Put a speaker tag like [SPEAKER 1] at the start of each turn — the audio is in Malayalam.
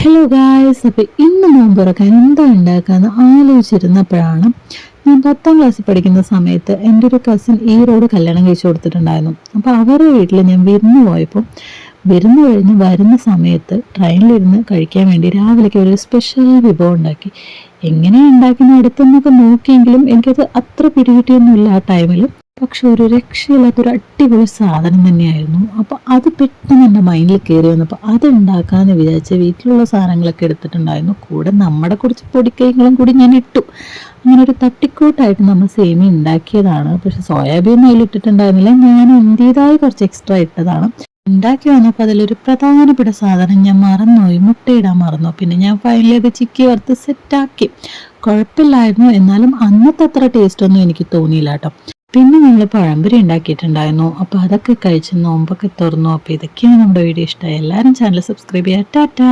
[SPEAKER 1] ഹലോ ഗായ്സ്, അപ്പോൾ ഇന്ന് നോമ്പ് തുറക്കാൻ എന്താ ഉണ്ടാക്കാന്ന് ആലോചിച്ചിരുന്നപ്പോഴാണ് ഞാൻ 10ാം ക്ലാസ്സിൽ പഠിക്കുന്ന സമയത്ത് എൻ്റെ ഒരു കസിൻ ഈറോഡ് കല്യാണം കഴിച്ചു കൊടുത്തിട്ടുണ്ടായിരുന്നു. അപ്പോൾ അവരുടെ വീട്ടിൽ ഞാൻ വിരുന്ന് പോയപ്പോൾ വിരുന്ന് കഴിഞ്ഞ് വരുന്ന സമയത്ത് ട്രെയിനിലിരുന്ന് കഴിക്കാൻ വേണ്ടി രാവിലേക്ക് ഒരു സ്പെഷ്യൽ വിഭവം ഉണ്ടാക്കി. എങ്ങനെയാണ് ഉണ്ടാക്കുന്ന അടുത്തെന്നൊക്കെ നോക്കിയെങ്കിലും എനിക്കത് അത്ര പിടികിട്ടിയൊന്നുമില്ല ആ ടൈമിൽ. പക്ഷെ ഒരു രക്ഷയില്ലാത്തൊരു അടിപൊളി സാധനം തന്നെയായിരുന്നു. അപ്പോൾ അത് പെട്ടെന്ന് എൻ്റെ മൈൻഡിൽ കയറി വന്നപ്പോൾ അത് ഉണ്ടാക്കാമെന്ന് വിചാരിച്ച് വീട്ടിലുള്ള സാധനങ്ങളൊക്കെ എടുത്തിട്ടുണ്ടായിരുന്നു. കൂടെ നമ്മുടെ കുറച്ച് പൊടിക്കൈകളും കൂടി ഞാൻ ഇട്ടു. അങ്ങനെ ഒരു തട്ടിക്കൂട്ടായിട്ട് നമ്മൾ സേമിയ ഉണ്ടാക്കിയതാണ്. പക്ഷെ സോയാബീൻ അതിൽ ഇട്ടിട്ടുണ്ടായിരുന്നില്ല, ഞാൻ എൻ്റേതായി കുറച്ച് എക്സ്ട്രാ ഇട്ടതാണ്. ഉണ്ടാക്കി വന്നപ്പോൾ അതിലൊരു പ്രധാനപ്പെട്ട സാധനം ഞാൻ മറന്നുപോയി, മുട്ടയിടാൻ മറന്നു. പിന്നെ ഞാൻ ഫൈനലി അത് ചിക്കി വറുത്ത് സെറ്റാക്കി. കുഴപ്പമില്ലായിരുന്നു, എന്നാലും അന്നത്തെ അത്ര ടേസ്റ്റ് ഒന്നും എനിക്ക് തോന്നിയില്ല കേട്ടോ. പിന്നെ ഞങ്ങൾ പഴംപൊരി ഉണ്ടാക്കിയിട്ടുണ്ടായിരുന്നു. അപ്പോൾ അതൊക്കെ കഴിച്ച് നോമ്പൊക്കെ തുറന്നു. അപ്പോൾ ഇതൊക്കെയാണ് നമ്മുടെ വീഡിയോ. ഇഷ്ടമായി എല്ലാവരും ചാനൽ സബ്സ്ക്രൈബ് ചെയ്യുക. ടാറ്റാ.